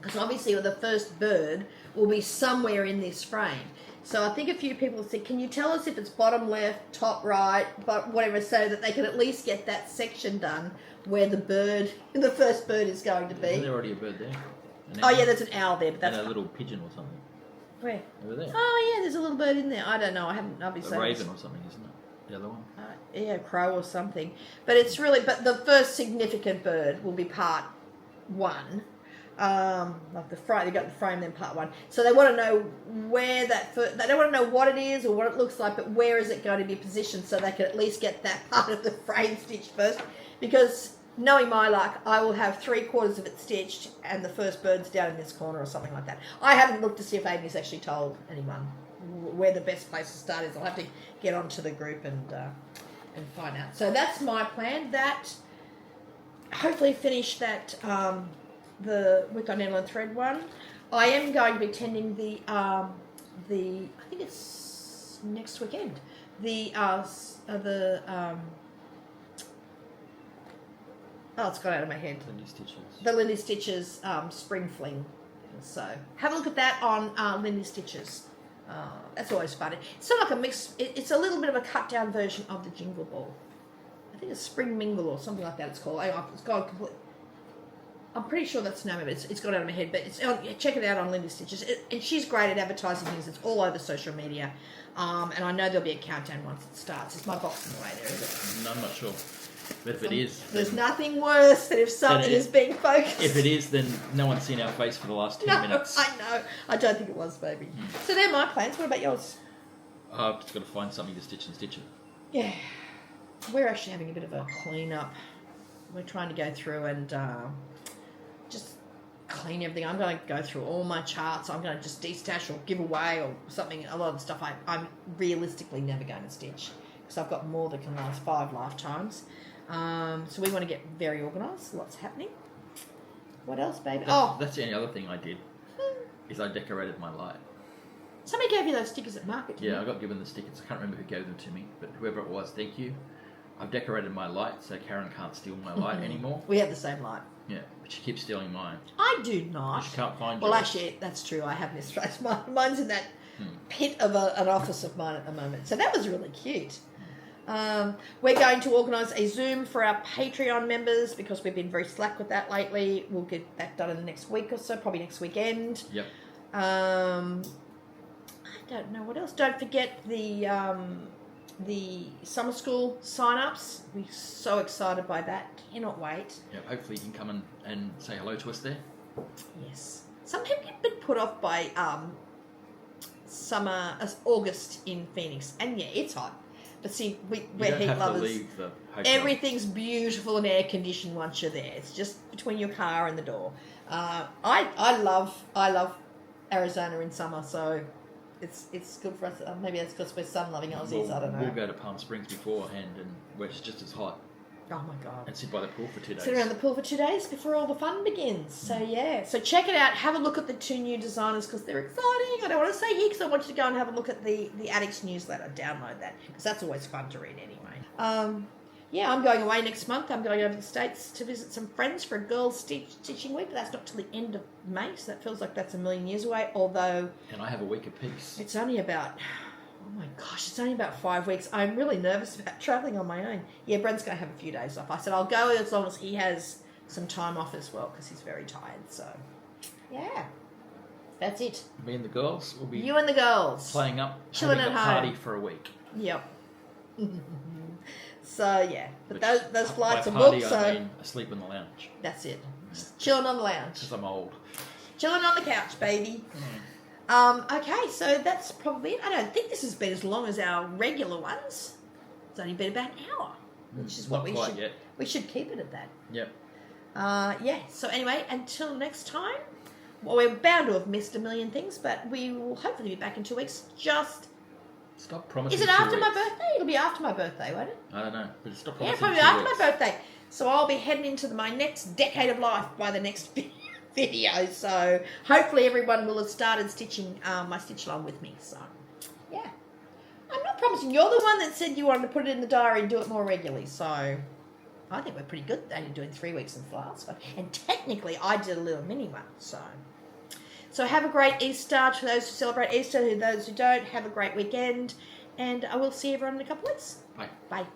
because obviously the first bird will be somewhere in this frame. So I think a few people said, can you tell us if it's bottom left, top right, but whatever, so that they can at least get that section done where the first bird is going to be. Isn't there already a bird there? Oh yeah, there's an owl there, but that's and a little pigeon or something. Where? Over there. Oh yeah, there's a little bird in there. I don't know. I'll be a raven or something, isn't it? The other one. Yeah, crow or something. But but the first significant bird will be part 1. Like the frame, they got the frame, then part 1. So they want to know where they don't want to know what it is or what it looks like, but where is it going to be positioned so they can at least get that part of the frame stitched first. Because knowing my luck, I will have 3/4 of it stitched and the first bird's down in this corner or something like that. I haven't looked to see if Amy's actually told anyone where the best place to start is. I'll have to get onto the group and find out. So that's my plan. That hopefully finish that the Week on Needle and Thread one. I am going to be attending I think it's next weekend. It's gone out of my head. Lindy Stitches. The Lindy Stitches Spring Fling. So have a look at that on Lindy Stitches. That's always fun. It's sort of like a mix. It's a little bit of a cut down version of the Jingle Ball. I think it's Spring Mingle or something like that. It's called. It's gone complete. I'm pretty sure that's the name of it. It's gone out of my head, but check it out on Lindy Stitches. And she's great at advertising things. It's all over social media, and I know there'll be a countdown once it starts. Is my box in the way there? Is it? No, I'm not sure. But if it is... There's nothing worse than if something is being focused. If it is, then no one's seen our face for the last 10 minutes. I know. I don't think it was, baby. So they're my plans. What about yours? I've just got to find something to stitch and stitch it. Yeah. We're actually having a bit of a clean-up. We're trying to go through and just clean everything. I'm going to go through all my charts. I'm going to just destash or give away or something. A lot of the stuff I'm realistically never going to stitch because I've got more that can last 5 lifetimes. So we want to get very organised. Lots happening. What else, baby? That's the only other thing I did. Is I decorated my light. Somebody gave you those stickers at market. Yeah, I got given the stickers. I can't remember who gave them to me, but whoever it was, thank you. I've decorated my light so Karen can't steal my light anymore. We have the same light. Yeah, but she keeps stealing mine. I do not. She can't find Well, yours. actually, that's true. I have misplaced mine. Mine's in that pit of an office of mine at the moment. So that was really cute. We're going to organise a Zoom for our Patreon members because we've been very slack with that lately. We'll get that done in the next week or so, probably next weekend. Yep. I don't know what else. Don't forget the summer school sign-ups. We're so excited by that. Cannot wait. Yep. Hopefully you can come and say hello to us there. Yes. Some people have been put off by August in Phoenix, and yeah, it's hot. But see, we're heat lovers. Leave the hotel. Everything's beautiful and air conditioned once you're there. It's just between your car and the door. I love Arizona in summer, so it's good for us. Maybe that's because we're sun loving Aussies. I don't know. We'll go to Palm Springs beforehand, and where it's just as hot. Oh my God. And sit by the pool for 2 days. Sit around the pool for 2 days before all the fun begins. So yeah. So check it out. Have a look at the 2 new designers because they're exciting. I don't want to say here because I want you to go and have a look at the Addicts newsletter. Download that because that's always fun to read anyway. Yeah, I'm going away next month. I'm going over to the States to visit some friends for a girls' stitching week. But that's not till the end of May, so that feels like that's a million years away. Although... And I have a week apiece. It's only about... Oh my gosh, it's only about 5 weeks. I'm really nervous about travelling on my own. Yeah, Brent's going to have a few days off. I said I'll go as long as he has some time off as well because he's very tired. So, yeah, that's it. Me and the girls will be... You and the girls. Playing up, chilling having at a party home. for a week. Yep. So, yeah. But those flights are party, booked, I mean asleep in the lounge. That's it. Just chilling on the lounge. Because I'm old. Chilling on the couch, baby. Okay, so that's probably it. I don't think this has been as long as our regular ones. It's only been about an hour, which is what we should keep it at that. Yep. Yeah. So anyway, until next time, well, we're bound to have missed a million things, but we will hopefully be back in 2 weeks. Just stop promising. Is it after my birthday? It'll be after my birthday, won't it? I don't know, but stop Yeah, promising. probably after my birthday. So I'll be heading into my next decade of life by the next video. So hopefully everyone will have started stitching my stitch along with me. So yeah, I'm not promising. You're the one that said you wanted to put it in the diary and do it more regularly. So I think we're pretty good at only doing 3 weeks in flowers. And technically I did a little mini one. So have a great Easter to those who celebrate Easter. To those who don't, have a great weekend. And I will see everyone in a couple of weeks. Bye. Bye.